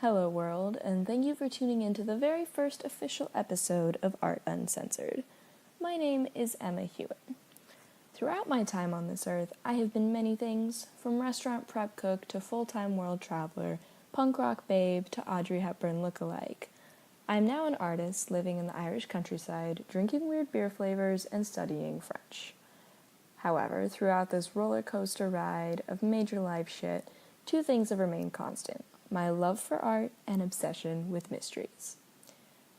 Hello, world, and thank you for tuning in to the very first official episode of Art Uncensored. My name is Emma Hewitt. Throughout my time on this earth, I have been many things, from restaurant prep cook to full-time world traveler, punk rock babe to Audrey Hepburn lookalike. I am now an artist living in the Irish countryside, drinking weird beer flavors and studying French. However, throughout this roller coaster ride of major life shit, two things have remained constant: my love for art and obsession with mysteries.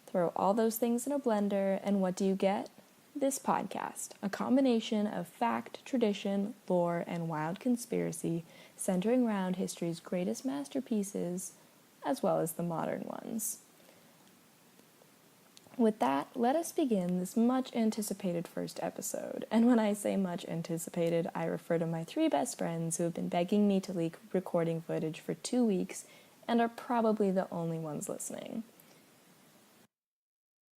Throw all those things in a blender, and what do you get? This podcast, a combination of fact, tradition, lore, and wild conspiracy centering around history's greatest masterpieces, as well as the modern ones. With that, let us begin this much-anticipated first episode. And when I say much anticipated, I refer to my three best friends who have been begging me to leak recording footage for 2 weeks and are probably the only ones listening.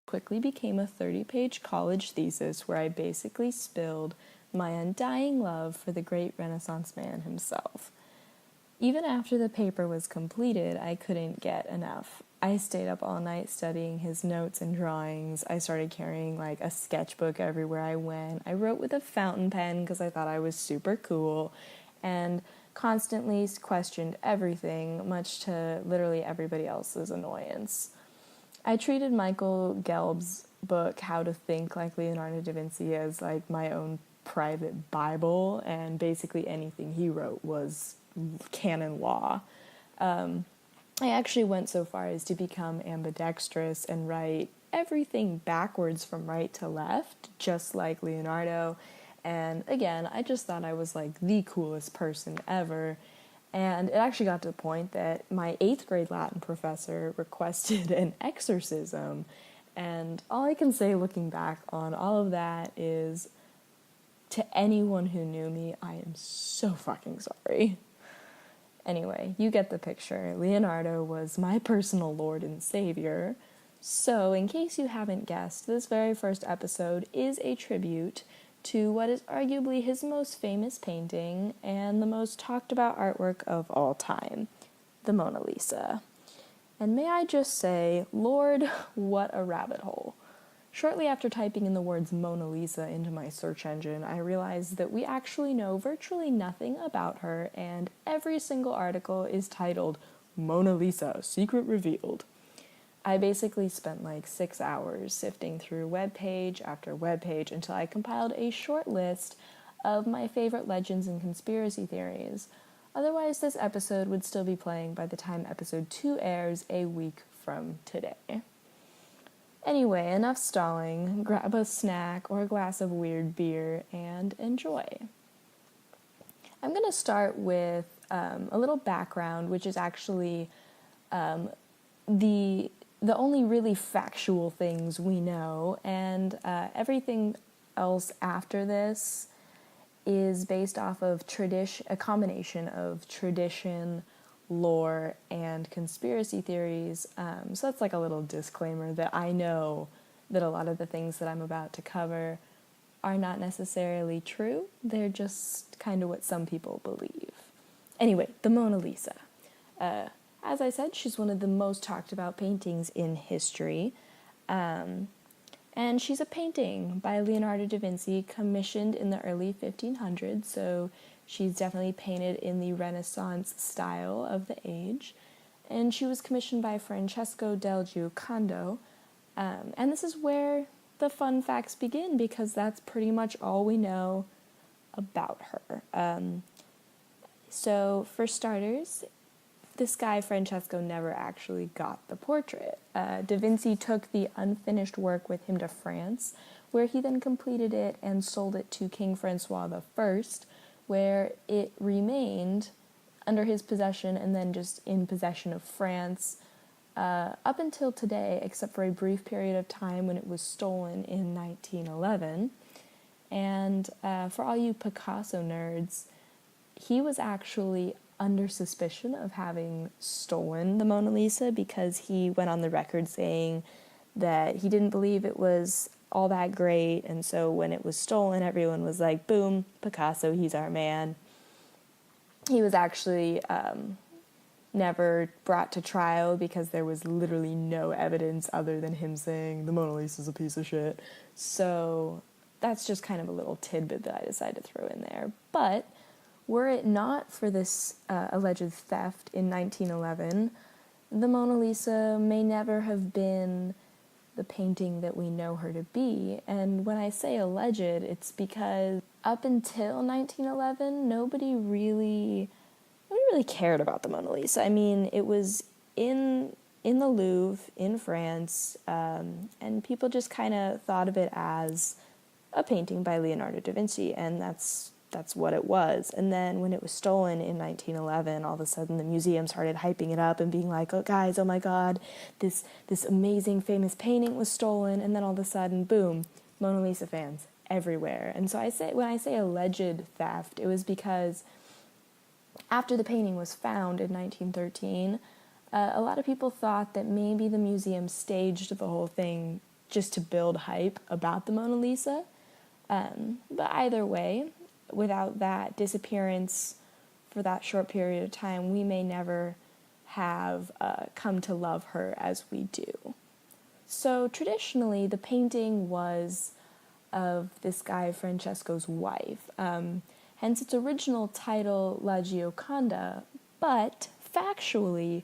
Quickly became a 30-page college thesis where I basically spilled my undying love for the great Renaissance man himself. Even after the paper was completed, I couldn't get enough. I stayed up all night studying his notes and drawings. I started carrying a sketchbook everywhere I went. I wrote with a fountain pen because I thought I was super cool, and constantly questioned everything, much to literally everybody else's annoyance. I treated Michael Gelb's book, How to Think Like Leonardo da Vinci, as my own private Bible, and basically anything he wrote was canon law. I actually went so far as to become ambidextrous and write everything backwards from right to left, just like Leonardo. And again, I just thought I was the coolest person ever. And it actually got to the point that my 8th grade Latin professor requested an exorcism. And all I can say looking back on all of that is, to anyone who knew me, I am so fucking sorry. Anyway, you get the picture. Leonardo was my personal Lord and Savior. So, in case you haven't guessed, this very first episode is a tribute to what is arguably his most famous painting and the most talked about artwork of all time, the Mona Lisa. And may I just say, Lord, what a rabbit hole. Shortly after typing in the words Mona Lisa into my search engine, I realized that we actually know virtually nothing about her, and every single article is titled Mona Lisa, Secret Revealed. I basically spent 6 hours sifting through webpage after webpage until I compiled a short list of my favorite legends and conspiracy theories. Otherwise, this episode would still be playing by the time episode 2 airs a week from today. Anyway, enough stalling. Grab a snack or a glass of weird beer and enjoy. I'm going to start with a little background, which is actually the only really factual things we know, and everything else after this is based off of a combination of tradition, lore, and conspiracy theories. So that's a little disclaimer that I know that a lot of the things that I'm about to cover are not necessarily true. They're just kind of what some people believe. Anyway, the Mona Lisa. As I said, she's one of the most talked about paintings in history. And she's a painting by Leonardo da Vinci commissioned in the early 1500s, so she's definitely painted in the Renaissance style of the age. And she was commissioned by Francesco del Giocondo. And this is where the fun facts begin, because that's pretty much all we know about her. So, for starters, this guy, Francesco, never actually got the portrait. Da Vinci took the unfinished work with him to France, where he then completed it and sold it to King Francois I, where it remained under his possession and then just in possession of France up until today, except for a brief period of time when it was stolen in 1911. And for all you Picasso nerds, he was actually under suspicion of having stolen the Mona Lisa because he went on the record saying that he didn't believe it was all that great, and so when it was stolen, everyone was like, boom, Picasso, he's our man. He was actually never brought to trial because there was literally no evidence other than him saying the Mona Lisa's a piece of shit. So that's just kind of a little tidbit that I decided to throw in there. But were it not for this alleged theft in 1911, the Mona Lisa may never have been the painting that we know her to be. And when I say alleged, it's because up until 1911, nobody really cared about the Mona Lisa. I mean, it was in the Louvre in France, and people just kind of thought of it as a painting by Leonardo da Vinci, and that's what it was. And then when it was stolen in 1911, all of a sudden the museum started hyping it up and being like, "Oh guys, oh my God, this amazing famous painting was stolen." And then all of a sudden, boom, Mona Lisa fans everywhere. And so when I say alleged theft, it was because after the painting was found in 1913, a lot of people thought that maybe the museum staged the whole thing just to build hype about the Mona Lisa. But either way, without that disappearance for that short period of time, we may never have come to love her as we do. So traditionally, the painting was of this guy Francesco's wife. Hence its original title, La Gioconda, but factually,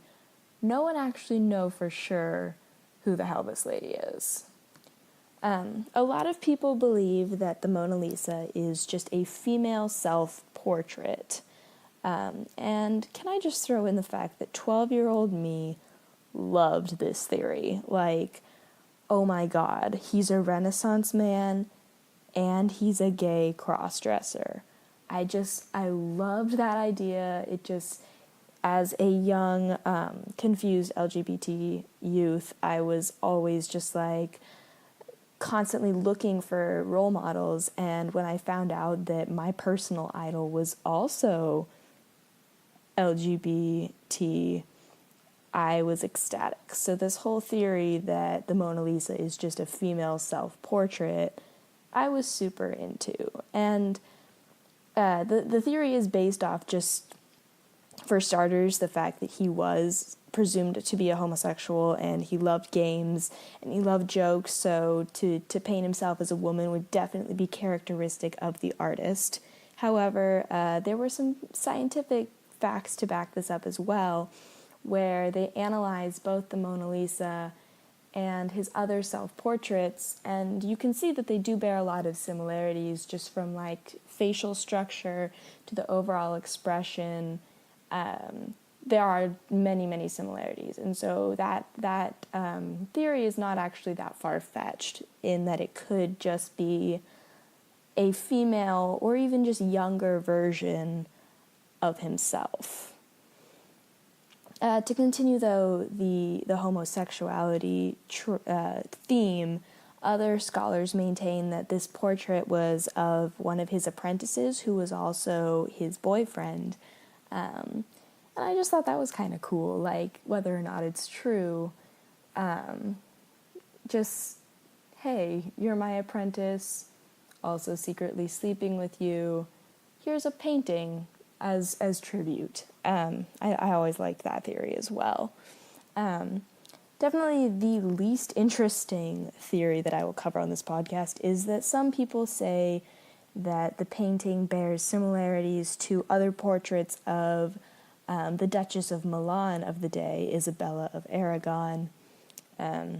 no one actually know for sure who the hell this lady is. A lot of people believe that the Mona Lisa is just a female self-portrait. And can I just throw in the fact that 12-year-old me loved this theory? Like, oh my God, he's a Renaissance man and he's a gay cross-dresser. I loved that idea. It just, as a young, confused LGBT youth, I was always just like constantly looking for role models. And when I found out that my personal idol was also LGBT, I was ecstatic. So this whole theory that the Mona Lisa is just a female self-portrait, I was super into. And the theory is based off just, for starters, the fact that he was presumed to be a homosexual and he loved games and he loved jokes, so to paint himself as a woman would definitely be characteristic of the artist. However, there were some scientific facts to back this up as well, where they analyzed both the Mona Lisa and his other self-portraits, and you can see that they do bear a lot of similarities just from like facial structure to the overall expression. There are many, many similarities, and so that theory is not actually that far-fetched in that it could just be a female or even just younger version of himself. To continue, though, the homosexuality theme, other scholars maintain that this portrait was of one of his apprentices who was also his boyfriend. And I just thought that was kind of cool, like, whether or not it's true, just, hey, you're my apprentice, also secretly sleeping with you, here's a painting as tribute. I always liked that theory as well. Definitely the least interesting theory that I will cover on this podcast is that some people say that the painting bears similarities to other portraits of the Duchess of Milan of the day, Isabella of Aragon. Yeah,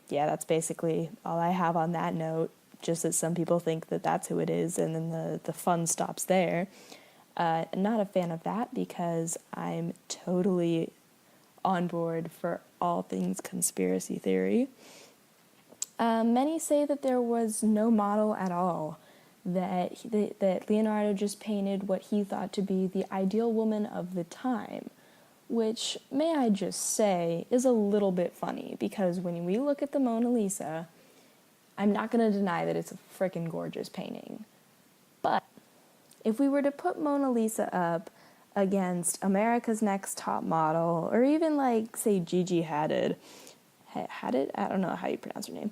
that's basically all I have on that note, just that some people think that that's who it is, and then the fun stops there. Not a fan of that because I'm totally on board for all things conspiracy theory. Many say that there was no model at all, that Leonardo just painted what he thought to be the ideal woman of the time, which, may I just say, is a little bit funny, because when we look at the Mona Lisa, I'm not going to deny that it's a freaking gorgeous painting. But if we were to put Mona Lisa up against America's Next Top Model, or even like, say, Gigi Hadid, I don't know how you pronounce her name,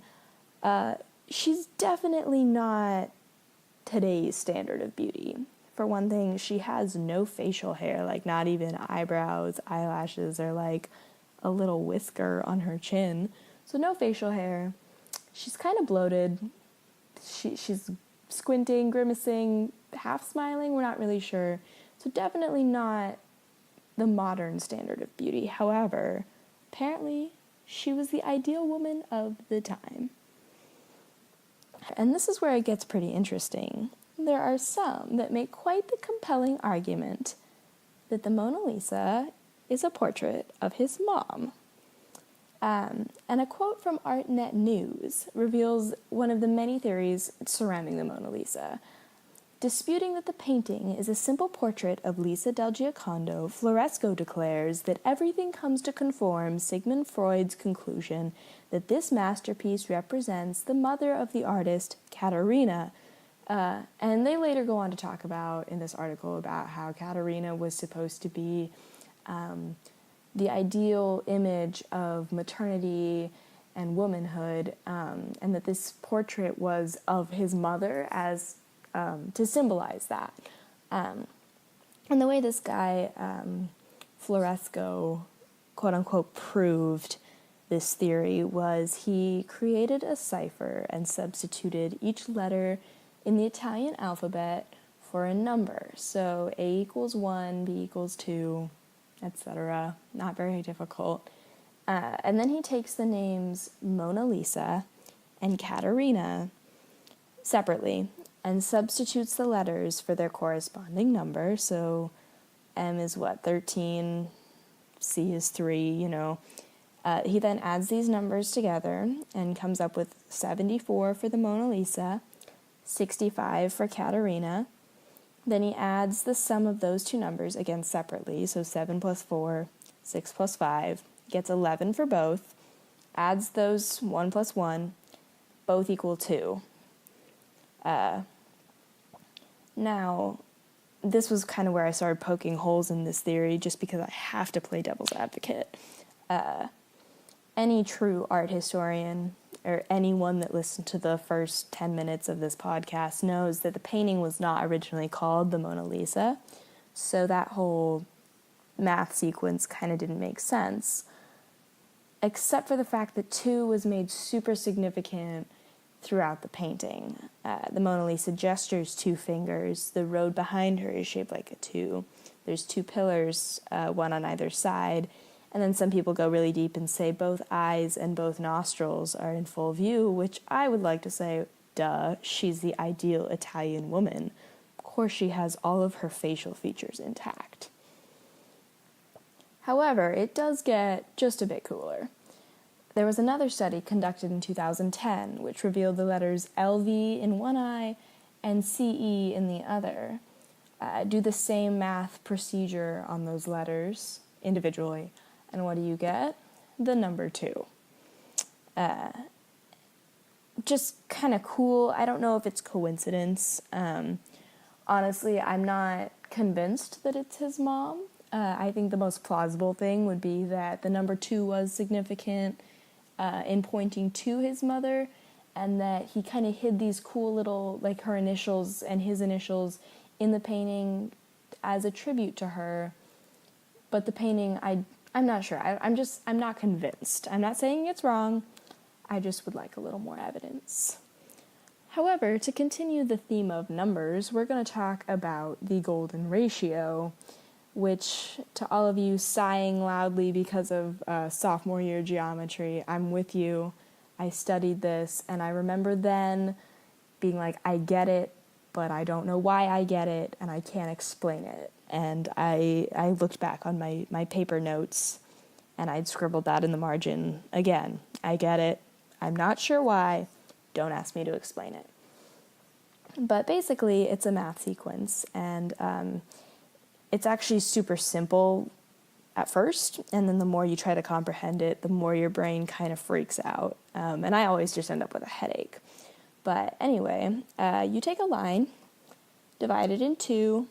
she's definitely not today's standard of beauty. For one thing, she has no facial hair, like not even eyebrows, eyelashes, or like a little whisker on her chin. So no facial hair. She's kind of bloated. She's squinting, grimacing, half smiling, we're not really sure. So definitely not the modern standard of beauty. However, apparently she was the ideal woman of the time. And this is where it gets pretty interesting. There are some that make quite the compelling argument that the Mona Lisa is a portrait of his mom. And a quote from ArtNet News reveals one of the many theories surrounding the Mona Lisa. Disputing that the painting is a simple portrait of Lisa del Giocondo, Floresco declares that everything comes to conform Sigmund Freud's conclusion that this masterpiece represents the mother of the artist, Caterina. And they later go on to talk about, in this article, about how Caterina was supposed to be the ideal image of maternity and womanhood, and that this portrait was of his mother as to symbolize that. And the way this guy, Floresco, quote-unquote, proved this theory was he created a cipher and substituted each letter in the Italian alphabet for a number. So A equals 1, B equals 2, etc. Not very difficult. And then he takes the names Mona Lisa and Caterina separately and substitutes the letters for their corresponding number. So M is 13, C is 3, He then adds these numbers together and comes up with 74 for the Mona Lisa, 65 for Caterina. Then he adds the sum of those two numbers, again separately, so 7 plus 4, 6 plus 5, gets 11 for both, adds those 1 plus 1, both equal 2. Now, this was kind of where I started poking holes in this theory, just because I have to play devil's advocate. Any true art historian, or anyone that listened to the first 10 minutes of this podcast, knows that the painting was not originally called the Mona Lisa, so that whole math sequence kind of didn't make sense, except for the fact that 2 was made super significant throughout the painting. The Mona Lisa gestures 2 fingers. The road behind her is shaped like a 2. There's 2 pillars, one on either side. And then some people go really deep and say both eyes and both nostrils are in full view, which I would like to say, duh, she's the ideal Italian woman. Of course she has all of her facial features intact. However, it does get just a bit cooler. There was another study conducted in 2010 which revealed the letters LV in one eye and CE in the other. Do the same math procedure on those letters individually, and what do you get? The number 2. Just kind of cool. I don't know if it's coincidence. Honestly, I'm not convinced that it's his mom. I think the most plausible thing would be that the number 2 was significant in pointing to his mother, and that he kind of hid these cool little, like her initials and his initials in the painting as a tribute to her. But the painting, I'm not sure. I'm not convinced. I'm not saying it's wrong. I just would like a little more evidence. However, to continue the theme of numbers, we're going to talk about the golden ratio, which, to all of you sighing loudly because of sophomore year geometry, I'm with you. I studied this, and I remember then being like, I get it, but I don't know why I get it, and I can't explain it. And I looked back on my paper notes, and I'd scribbled that in the margin. Again, I get it. I'm not sure why. Don't ask me to explain it. But basically, it's a math sequence, and it's actually super simple at first, and then the more you try to comprehend it, the more your brain kind of freaks out. And I always just end up with a headache. But anyway, you take a line, divide it in 2,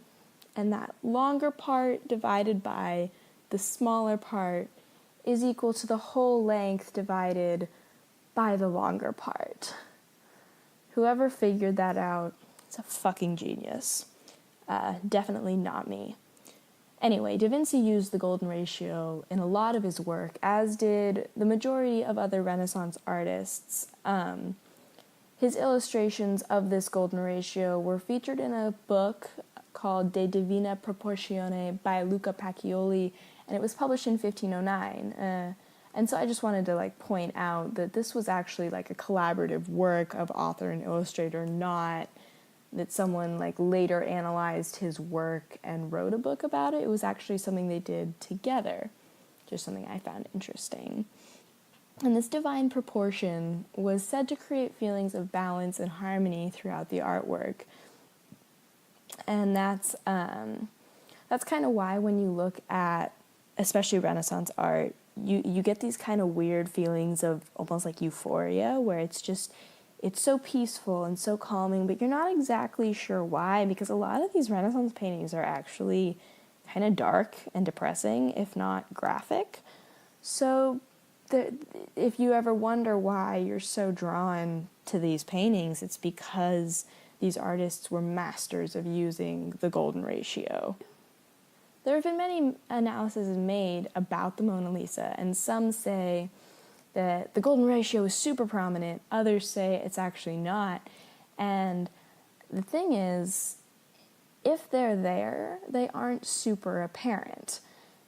and that longer part divided by the smaller part is equal to the whole length divided by the longer part. Whoever figured that out is a fucking genius. Definitely not me. Anyway, Da Vinci used the golden ratio in a lot of his work, as did the majority of other Renaissance artists. His illustrations of this golden ratio were featured in a book called De Divina Proportione by Luca Pacioli, and it was published in 1509. And so I just wanted to point out that this was actually a collaborative work of author and illustrator, not that someone later analyzed his work and wrote a book about it. It was actually something they did together, just something I found interesting. And this divine proportion was said to create feelings of balance and harmony throughout the artwork. And that's kind of why when you look at, especially Renaissance art, you get these kind of weird feelings of almost like euphoria, where it's so peaceful and so calming, but you're not exactly sure why, because a lot of these Renaissance paintings are actually kind of dark and depressing, if not graphic. So if you ever wonder why you're so drawn to these paintings, it's because these artists were masters of using the golden ratio. There have been many analyses made about the Mona Lisa, and some say that the golden ratio is super prominent, others say it's actually not. And the thing is, if they're there, they aren't super apparent.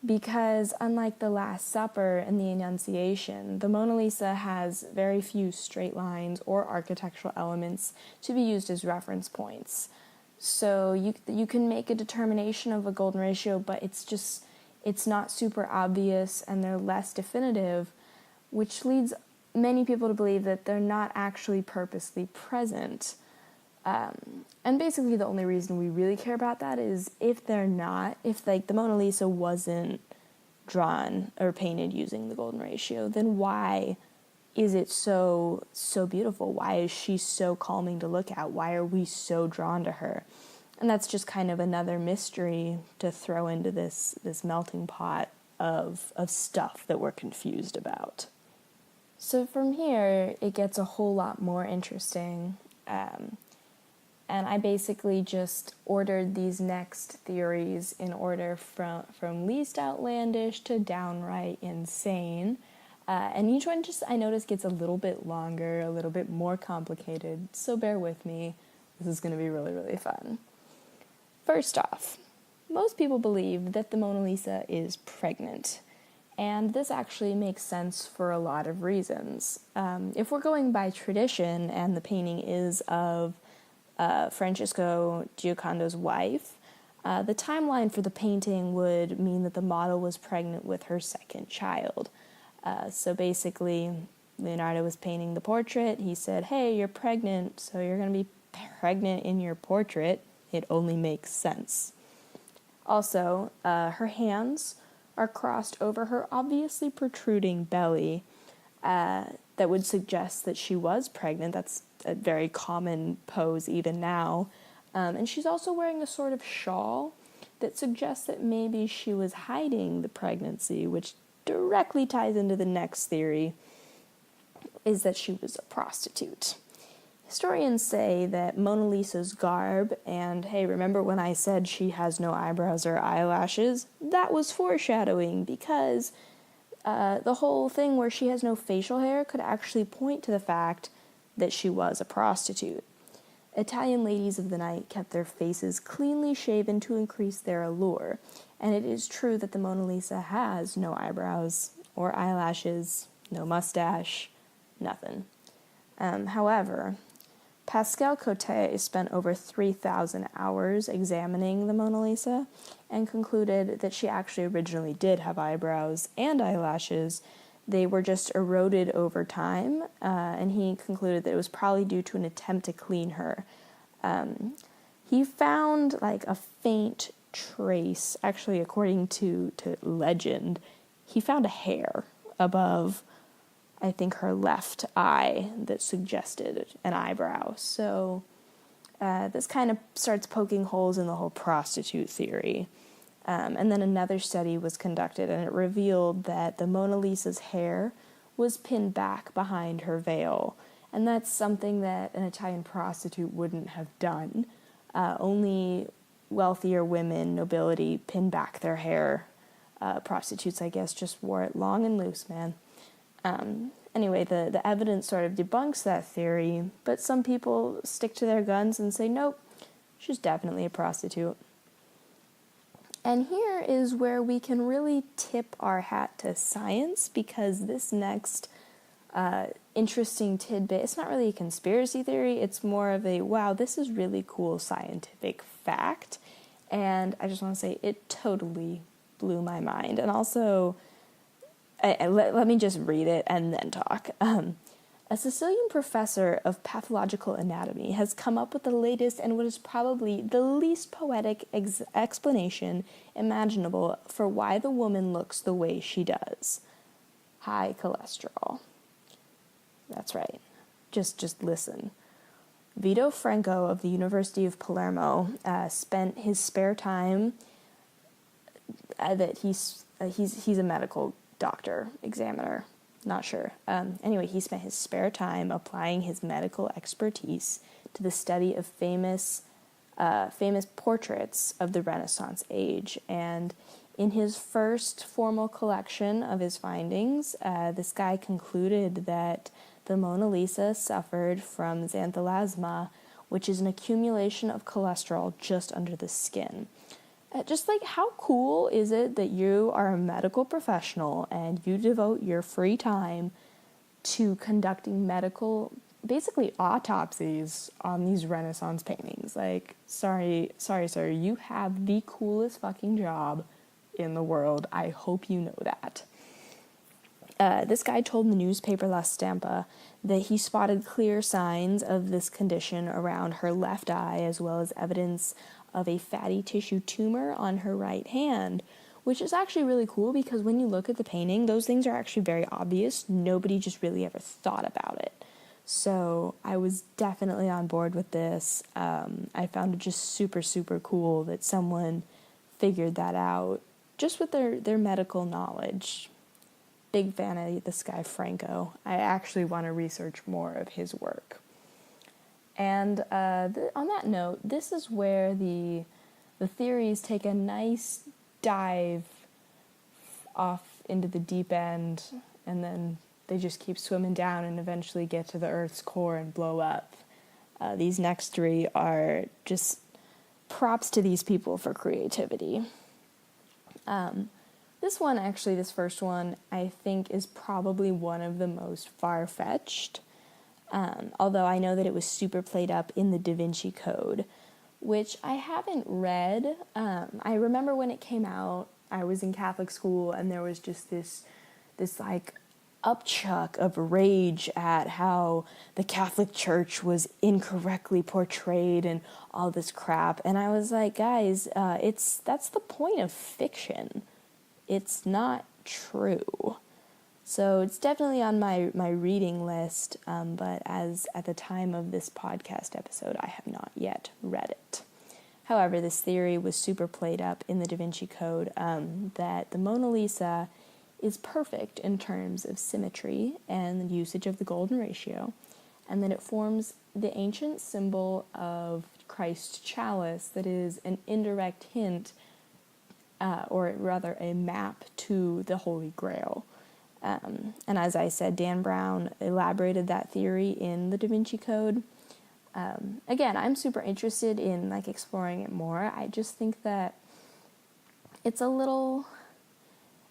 Because unlike the Last Supper and the Annunciation, the Mona Lisa has very few straight lines or architectural elements to be used as reference points. So you can make a determination of a golden ratio, but it's not super obvious and they're less definitive, which leads many people to believe that they're not actually purposely present. And basically the only reason we really care about that is if the Mona Lisa wasn't drawn or painted using the golden ratio, then why is it so beautiful? Why is she so calming to look at? Why are we so drawn to her? And that's just kind of another mystery to throw into this melting pot of stuff that we're confused about. So from here, it gets a whole lot more interesting. And I basically just ordered these next theories in order from least outlandish to downright insane. And each one I noticed gets a little bit longer, a little bit more complicated, so bear with me. This is going to be really, really fun. First off, most people believe that the Mona Lisa is pregnant. And this actually makes sense for a lot of reasons. If we're going by tradition and the painting is of Francesco Giocondo's wife, the timeline for the painting would mean that the model was pregnant with her second child. So basically, Leonardo was painting the portrait. He said, hey, you're pregnant, so you're going to be pregnant in your portrait. It only makes sense. Also, her hands are crossed over her obviously protruding belly. That would suggest that she was pregnant. That's a very common pose even now. And she's also wearing a sort of shawl that suggests that maybe she was hiding the pregnancy, which directly ties into the next theory, is that she was a prostitute. Historians say that Mona Lisa's garb, and hey, remember when I said she has no eyebrows or eyelashes? That was foreshadowing, because the whole thing where she has no facial hair could actually point to the fact that she was a prostitute. Italian ladies of the night kept their faces cleanly shaven to increase their allure, and it is true that the Mona Lisa has no eyebrows or eyelashes, no mustache, nothing. However, Pascal Cotte spent over 3,000 hours examining the Mona Lisa and concluded that she actually originally did have eyebrows and eyelashes. They were just eroded over time, and he concluded that it was probably due to an attempt to clean her. He found a faint trace, actually according to legend, he found a hair above, I think, her left eye that suggested an eyebrow. So this kind of starts poking holes in the whole prostitute theory. And then another study was conducted, and it revealed that the Mona Lisa's hair was pinned back behind her veil. And that's something that an Italian prostitute wouldn't have done. Only wealthier women, nobility, pinned back their hair. Prostitutes, I guess, just wore it long and loose, man. Anyway, the evidence sort of debunks that theory, but some people stick to their guns and say, nope, she's definitely a prostitute. And here is where we can really tip our hat to science, because this next interesting tidbit, it's not really a conspiracy theory, it's more of a, wow, this is really cool scientific fact. And I just want to say it totally blew my mind. And also, let me just read it and then talk. A Sicilian professor of pathological anatomy has come up with the latest and what is probably the least poetic explanation imaginable for why the woman looks the way she does. High cholesterol. That's right. Just listen. Vito Franco of the University of Palermo spent his spare time that he's a medical doctor, examiner, not sure. Anyway, he spent his spare time applying his medical expertise to the study of famous portraits of the Renaissance age. And in his first formal collection of his findings, this guy concluded that the Mona Lisa suffered from xanthelasma, which is an accumulation of cholesterol just under the skin. Just like, how cool is it that you are a medical professional and you devote your free time to conducting medical, basically autopsies on these Renaissance paintings? Like, sorry, sir, you have the coolest fucking job in the world. I hope you know that. This guy told the newspaper La Stampa that he spotted clear signs of this condition around her left eye, as well as evidence of a fatty tissue tumor on her right hand, which is actually really cool because when you look at the painting, those things are actually very obvious. Nobody just really ever thought about it. So I was definitely on board with this. I found it just super, super cool that someone figured that out just with their medical knowledge. Big fan of this guy Franco. I actually want to research more of his work. And on that note, this is where the theories take a nice dive off into the deep end, and then they just keep swimming down and eventually get to the Earth's core and blow up. These next three are just props to these people for creativity. This first one, I think is probably one of the most far-fetched. Although I know that it was super played up in the Da Vinci Code, which I haven't read. I remember when it came out, I was in Catholic school, and there was just this like upchuck of rage at how the Catholic Church was incorrectly portrayed and all this crap. And I was like, guys, that's the point of fiction. It's not true. So it's definitely on my reading list, but as at the time of this podcast episode, I have not yet read it. However, this theory was super played up in the Da Vinci Code that the Mona Lisa is perfect in terms of symmetry and the usage of the golden ratio, and that it forms the ancient symbol of Christ's chalice that is an indirect hint, or rather a map to the Holy Grail. And as I said, Dan Brown elaborated that theory in the Da Vinci Code. Again, I'm super interested in like exploring it more. I just think that it's a little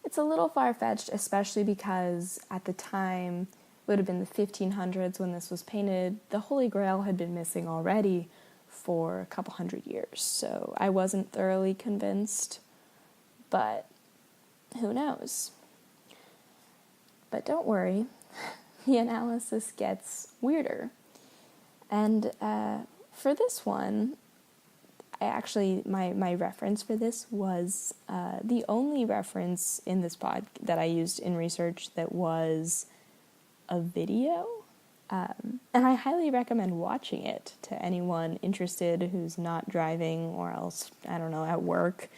far-fetched, especially because at the time, it would have been the 1500s when this was painted, the Holy Grail had been missing already for a couple hundred years. So I wasn't thoroughly convinced, but who knows? But don't worry, the analysis gets weirder. And for this one, my reference for this was the only reference in this pod that I used in research that was a video. And I highly recommend watching it to anyone interested who's not driving or else, I don't know, at work.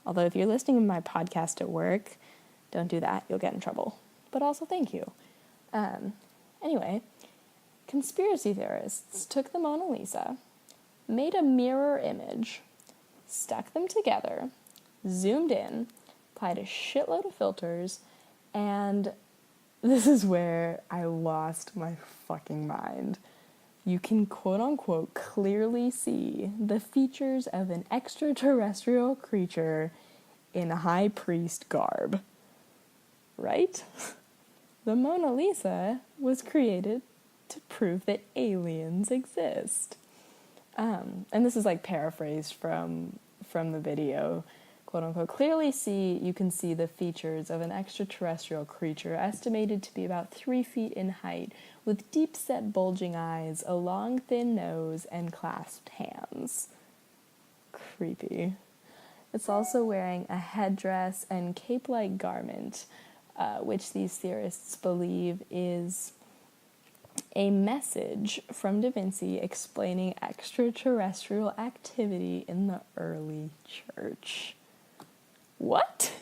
Although if you're listening to my podcast at work, don't do that. You'll get in trouble. But also thank you. Anyway, conspiracy theorists took the Mona Lisa, made a mirror image, stuck them together, zoomed in, applied a shitload of filters, and this is where I lost my fucking mind. You can quote-unquote clearly see the features of an extraterrestrial creature in high priest garb. Right? The Mona Lisa was created to prove that aliens exist. And this is like paraphrased from the video. Quote unquote, clearly you can see the features of an extraterrestrial creature estimated to be about 3 feet in height, with deep-set bulging eyes, a long thin nose, and clasped hands. Creepy. It's also wearing a headdress and cape-like garment, which these theorists believe is a message from Da Vinci explaining extraterrestrial activity in the early church. What?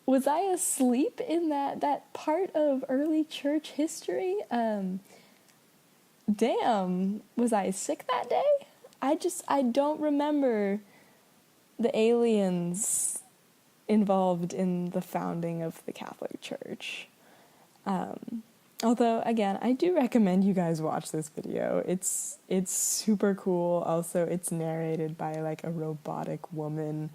Was I asleep in that part of early church history? Damn, was I sick that day? I don't remember the aliens involved in the founding of the Catholic Church. Although, again, I do recommend you guys watch this video. It's super cool. Also, it's narrated by like a robotic woman.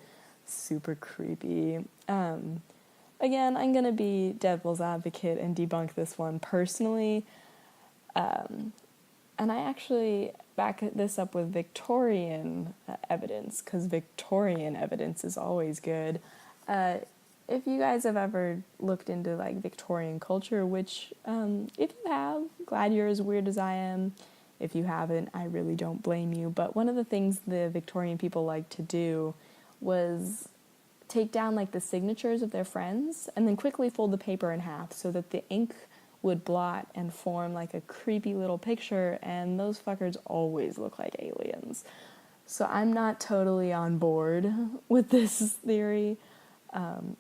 Super creepy. Again, I'm gonna be devil's advocate and debunk this one personally. And I actually back this up with Victorian evidence, because Victorian evidence is always good. If you guys have ever looked into like Victorian culture, which if you have, glad you're as weird as I am. If you haven't, I really don't blame you. But one of the things the Victorian people liked to do was take down like the signatures of their friends and then quickly fold the paper in half so that the ink would blot and form like a creepy little picture, and those fuckers always look like aliens. So I'm not totally on board with this theory.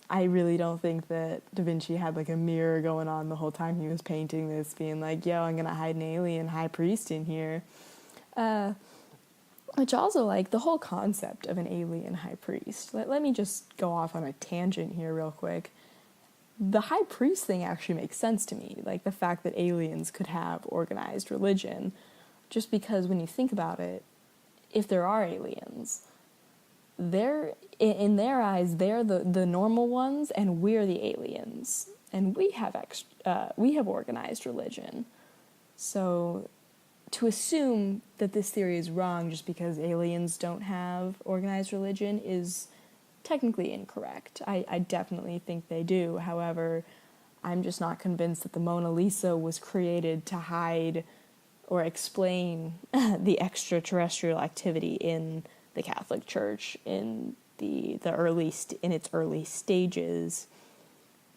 I really don't think that Da Vinci had like a mirror going on the whole time he was painting this, being like, yo, I'm gonna hide an alien high priest in here. Which also, like, the whole concept of an alien high priest. Let me just go off on a tangent here real quick. The high priest thing actually makes sense to me. Like, the fact that aliens could have organized religion. Just because when you think about it, if there are aliens, they're, in their eyes, they're the normal ones, and we're the aliens. And we have organized religion. So to assume that this theory is wrong just because aliens don't have organized religion is technically incorrect. I definitely think they do. However, I'm just not convinced that the Mona Lisa was created to hide or explain the extraterrestrial activity in the Catholic Church in its early stages.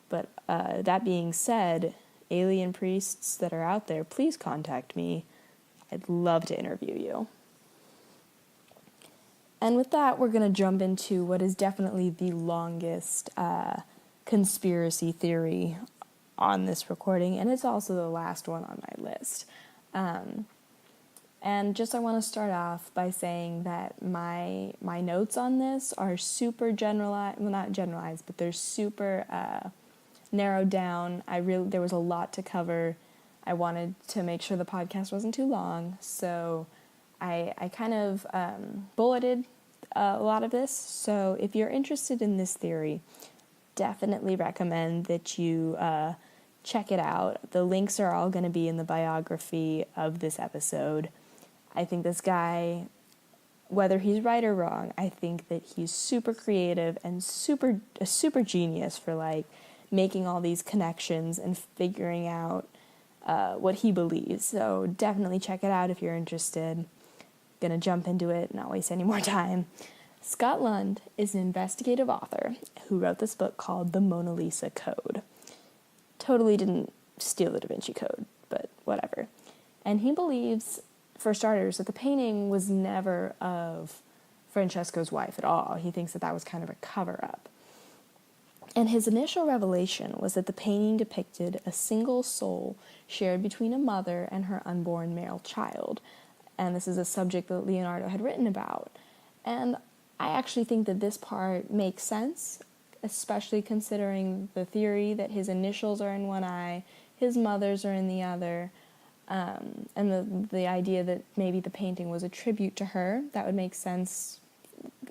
But that being said, alien priests that are out there, please contact me. I'd love to interview you. And with that, we're going to jump into what is definitely the longest conspiracy theory on this recording, and it's also the last one on my list. And just I want to start off by saying that my notes on this are super generalized, well, not generalized, but they're super narrowed down. There was a lot to cover. I wanted to make sure the podcast wasn't too long, so I kind of bulleted a lot of this. So if you're interested in this theory, definitely recommend that you check it out. The links are all going to be in the biography of this episode. I think this guy, whether he's right or wrong, I think that he's super creative and a super genius for like making all these connections and figuring out what he believes. So definitely check it out if you're interested. Gonna jump into it, not waste any more time. Scott Lund is an investigative author who wrote this book called The Mona Lisa Code. Totally didn't steal the Da Vinci Code, but whatever. And he believes, for starters, that the painting was never of Francesco's wife at all. He thinks that was kind of a cover-up. And his initial revelation was that the painting depicted a single soul shared between a mother and her unborn male child. And this is a subject that Leonardo had written about. And I actually think that this part makes sense, especially considering the theory that his initials are in one eye, his mother's are in the other, and the idea that maybe the painting was a tribute to her. That would make sense.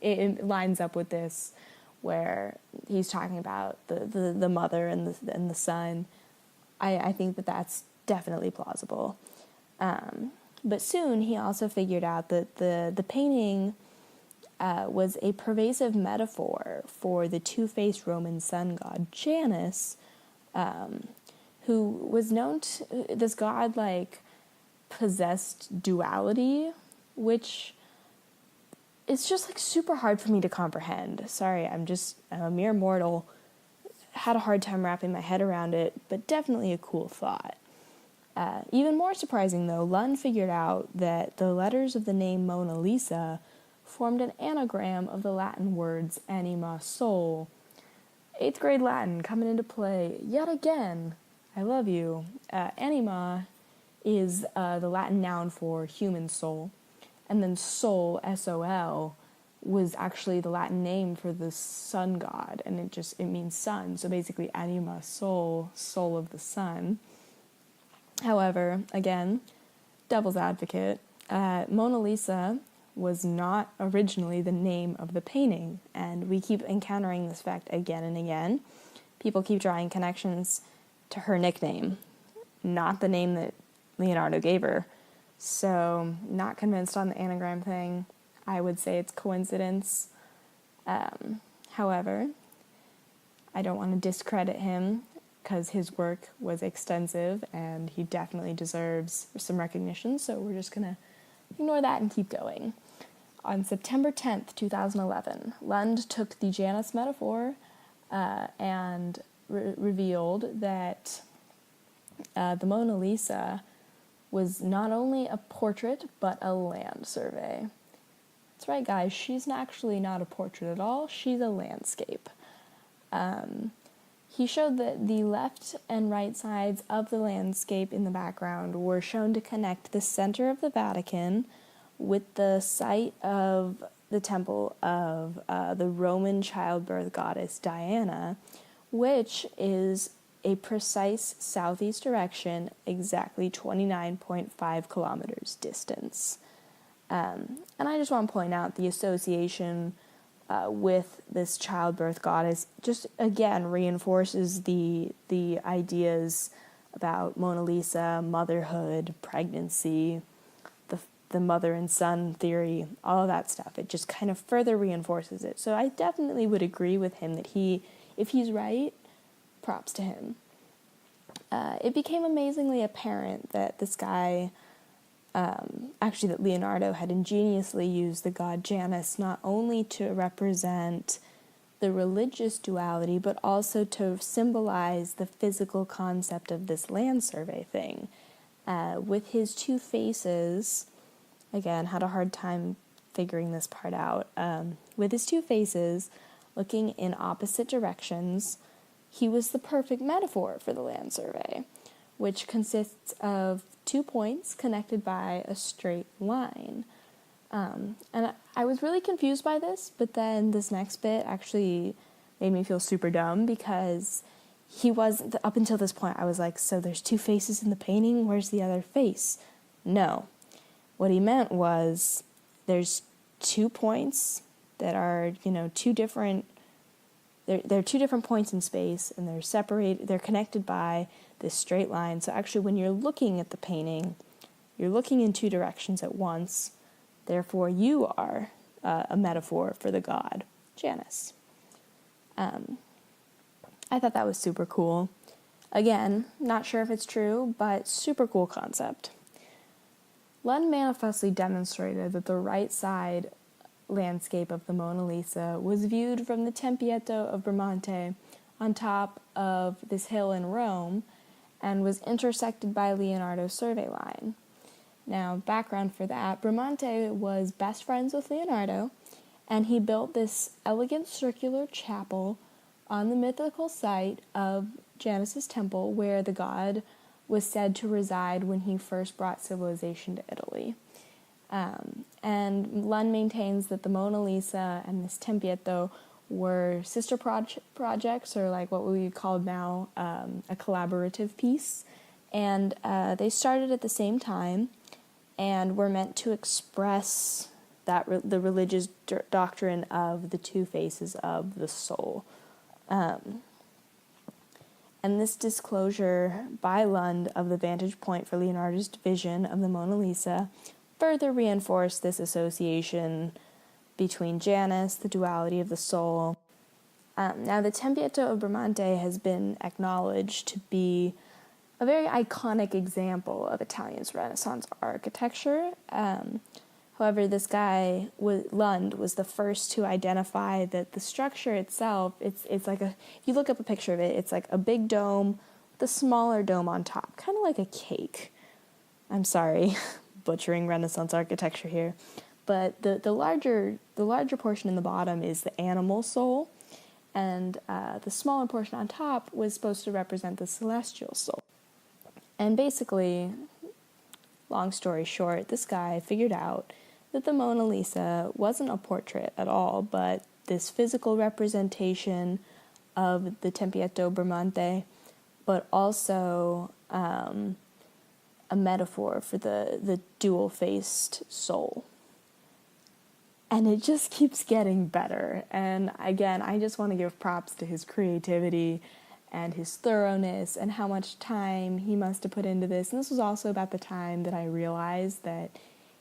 It lines up with this, where he's talking about the mother and the son. I think that that's definitely plausible. But soon he also figured out that the painting was a pervasive metaphor for the two-faced Roman sun god Janus, who was known to, this god like possessed duality, which is just like super hard for me to comprehend. Sorry, I'm a mere mortal. Had a hard time wrapping my head around it, but definitely a cool thought. Even more surprising though, Lund figured out that the letters of the name Mona Lisa formed an anagram of the Latin words anima, soul. 8th grade Latin coming into play yet again. I love you. Anima is the Latin noun for human soul, and then soul, S-O-L, was actually the Latin name for the sun god, and it means sun. So basically anima, soul, soul of the sun. However, again, devil's advocate, Mona Lisa was not originally the name of the painting, and we keep encountering this fact again and again. People keep drawing connections to her nickname, not the name that Leonardo gave her. So, not convinced on the anagram thing. I would say it's coincidence. However, I don't want to discredit him, because his work was extensive and he definitely deserves some recognition, so we're just going to ignore that and keep going. On September 10th, 2011, Lund took the Janus metaphor and revealed that the Mona Lisa was not only a portrait, but a land survey. That's right, guys, she's actually not a portrait at all, she's a landscape. He showed that the left and right sides of the landscape in the background were shown to connect the center of the Vatican with the site of the temple of the Roman childbirth goddess Diana, which is a precise southeast direction, exactly 29.5 kilometers distance. And I just want to point out the association with this childbirth goddess just again reinforces the ideas about Mona Lisa, motherhood, pregnancy, the mother and son theory, all of that stuff. It just kind of further reinforces it. So I definitely would agree with him that if he's right, props to him. It became amazingly apparent that this guy, actually that Leonardo had ingeniously used the god Janus not only to represent the religious duality, but also to symbolize the physical concept of this land survey thing. With his two faces, again, had a hard time figuring this part out. With his two faces looking in opposite directions, he was the perfect metaphor for the land survey, which consists of 2 points connected by a straight line. And I was really confused by this, but then this next bit actually made me feel super dumb, because up until this point, I was like, so there's 2 faces in the painting, where's the other face? No. What he meant was there's 2 points that are, 2 different, they're 2 different points in space, and they're connected by this straight line. So actually when you're looking at the painting, you're looking in 2 directions at once. Therefore, you are a metaphor for the god Janus. I thought that was super cool. Again, not sure if it's true, but super cool concept. Lund manifestly demonstrated that the right side landscape of the Mona Lisa was viewed from the Tempietto of Bramante on top of this hill in Rome, and was intersected by Leonardo's survey line. Now, background for that, Bramante was best friends with Leonardo, and he built this elegant circular chapel on the mythical site of Janus's temple, where the god was said to reside when he first brought civilization to Italy. And Lund maintains that the Mona Lisa and this Tempietto were sister projects, or like what we would call now a collaborative piece. And they started at the same time and were meant to express the religious doctrine of the two faces of the soul. And this disclosure by Lund of the vantage point for Leonardo's vision of the Mona Lisa further reinforced this association between Janus, the duality of the soul. Now, the Tempietto of Bramante has been acknowledged to be a very iconic example of Italian's Renaissance architecture. However, this guy, Lund, was the first to identify that the structure itself, it's like if you look up a picture of it, it's like a big dome with a smaller dome on top, kind of like a cake. I'm sorry, butchering Renaissance architecture here. But the larger portion in the bottom is the animal soul, and the smaller portion on top was supposed to represent the celestial soul. And basically, long story short, this guy figured out that the Mona Lisa wasn't a portrait at all, but this physical representation of the Tempietto Bramante, but also a metaphor for the dual-faced soul. And it just keeps getting better. And again, I just want to give props to his creativity and his thoroughness and how much time he must have put into this. And this was also about the time that I realized that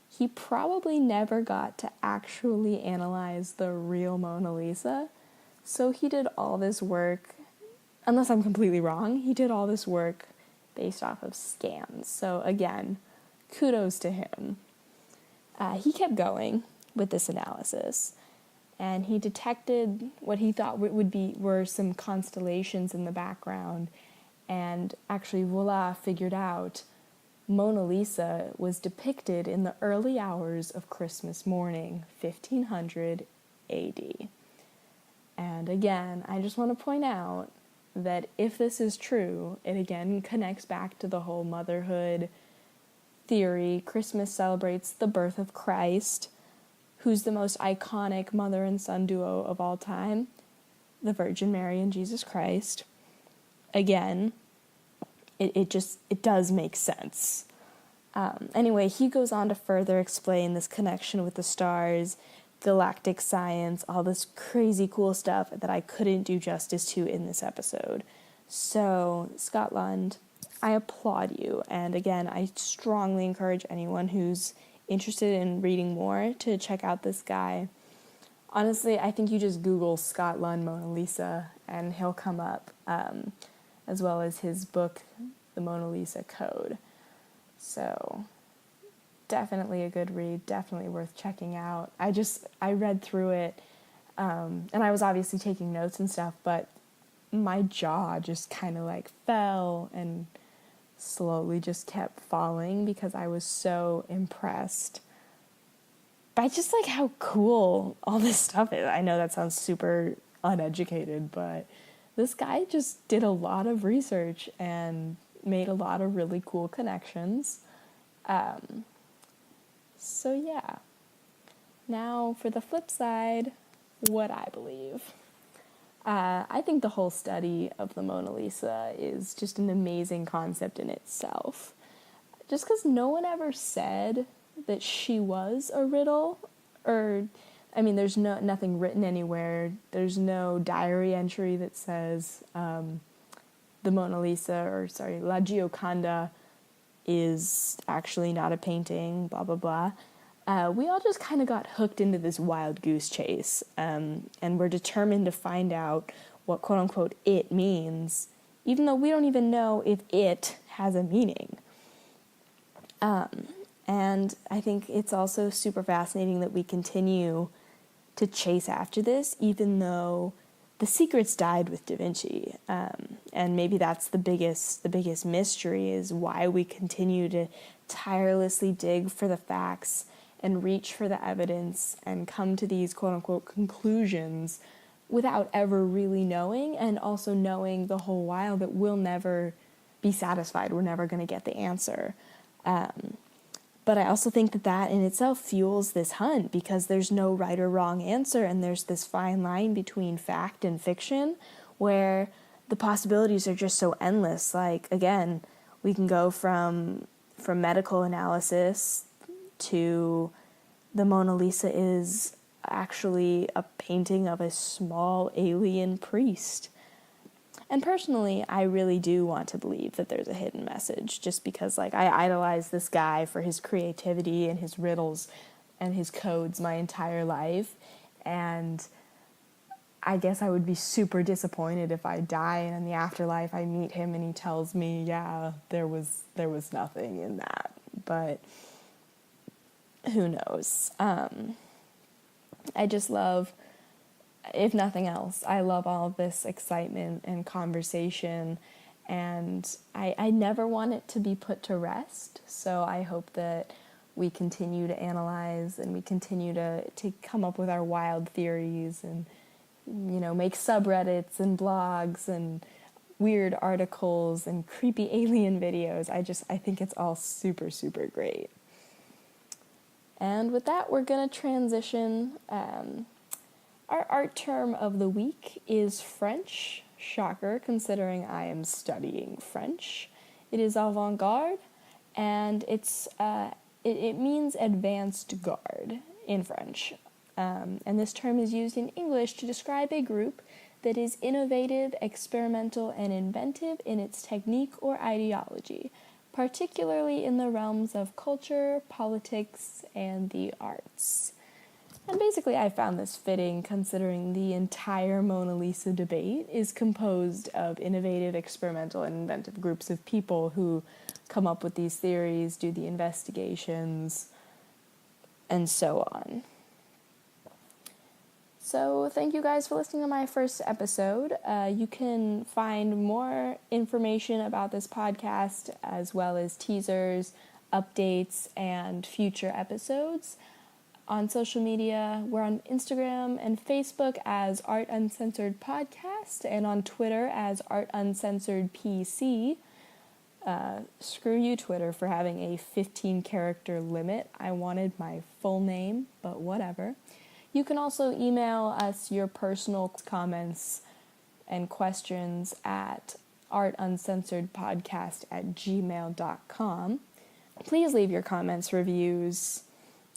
he probably never got to actually analyze the real Mona Lisa. So he did all this work, unless I'm completely wrong, he did all this work based off of scans. So again, kudos to him. He kept going with this analysis, and he detected what he thought were some constellations in the background, and actually, voila, figured out Mona Lisa was depicted in the early hours of Christmas morning, 1500 AD. And again, I just want to point out that if this is true, it again connects back to the whole motherhood theory. Christmas celebrates the birth of Christ, who's the most iconic mother and son duo of all time, the Virgin Mary and Jesus Christ. Again, it does make sense. Anyway, he goes on to further explain this connection with the stars, galactic science, all this crazy cool stuff that I couldn't do justice to in this episode. So, Scott Lund, I applaud you. And again, I strongly encourage anyone who's interested in reading more to check out this guy. Honestly, I think you just Google Scott Lund Mona Lisa and he'll come up, as well as his book, The Mona Lisa Code. So definitely a good read, definitely worth checking out. I read through it, and I was obviously taking notes and stuff, but my jaw just kind of like fell and slowly just kept falling because I was so impressed by just like how cool all this stuff is. I know that sounds super uneducated, but this guy just did a lot of research and made a lot of really cool connections. So yeah. Now for the flip side, what I believe. I think the whole study of the Mona Lisa is just an amazing concept in itself. Just because no one ever said that she was a riddle, or, I mean, there's nothing written anywhere. There's no diary entry that says the Mona Lisa, La Gioconda is actually not a painting, blah, blah, blah. We all just kind of got hooked into this wild goose chase, and we're determined to find out what quote-unquote it means, even though we don't even know if it has a meaning. And I think it's also super fascinating that we continue to chase after this, even though the secrets died with Da Vinci. And maybe that's the biggest mystery, is why we continue to tirelessly dig for the facts and reach for the evidence and come to these quote-unquote conclusions without ever really knowing, and also knowing the whole while that we'll never be satisfied. We're never going to get the answer. But I also think that in itself fuels this hunt, because there's no right or wrong answer, and there's this fine line between fact and fiction where the possibilities are just so endless. Like, again, we can go from medical analysis to the Mona Lisa is actually a painting of a small alien priest. And personally, I really do want to believe that there's a hidden message, just because, like, I idolize this guy for his creativity and his riddles and his codes my entire life. And I guess I would be super disappointed if I die and in the afterlife I meet him and he tells me, yeah, there was nothing in that. But who knows? I just love, if nothing else, I love all of this excitement and conversation, and I never want it to be put to rest. So I hope that we continue to analyze and we continue to come up with our wild theories and, make subreddits and blogs and weird articles and creepy alien videos. I think it's all super, super great. And with that, we're going to transition. Our art term of the week is French. Shocker, considering I am studying French. It is avant-garde, and it means advanced garde in French. And this term is used in English to describe a group that is innovative, experimental, and inventive in its technique or ideology, particularly in the realms of culture, politics, and the arts. And basically, I found this fitting, considering the entire Mona Lisa debate is composed of innovative, experimental, and inventive groups of people who come up with these theories, do the investigations, and so on. So thank you guys for listening to my first episode. You can find more information about this podcast, as well as teasers, updates, and future episodes on social media. We're on Instagram and Facebook as Art Uncensored Podcast, and on Twitter as Art Uncensored PC. Screw you, Twitter, for having a 15-character limit. I wanted my full name, but whatever. You can also email us your personal comments and questions at artuncensoredpodcast@gmail.com. Please leave your comments, reviews,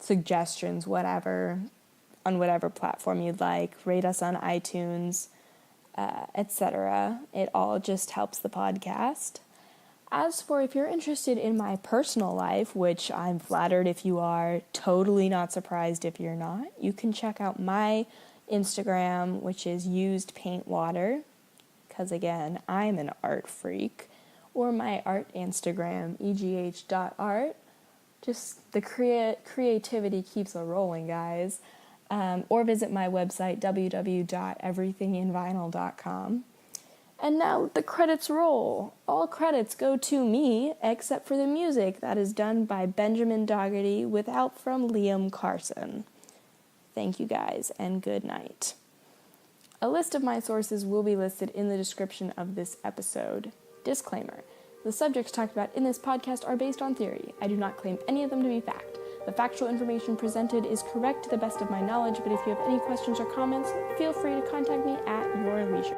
suggestions, whatever, on whatever platform you'd like. Rate us on iTunes, etc. It all just helps the podcast. As for if you're interested in my personal life, which I'm flattered if you are, totally not surprised if you're not, you can check out my Instagram, which is used paint water, because again, I'm an art freak, or my art Instagram, egh.art. Just the creativity keeps a rolling, guys. Or visit my website, www.everythinginvinyl.com. And now the credits roll. All credits go to me, except for the music that is done by Benjamin Dougherty with help from Liam Carson. Thank you guys, and good night. A list of my sources will be listed in the description of this episode. Disclaimer: the subjects talked about in this podcast are based on theory. I do not claim any of them to be fact. The factual information presented is correct to the best of my knowledge, but if you have any questions or comments, feel free to contact me at your leisure.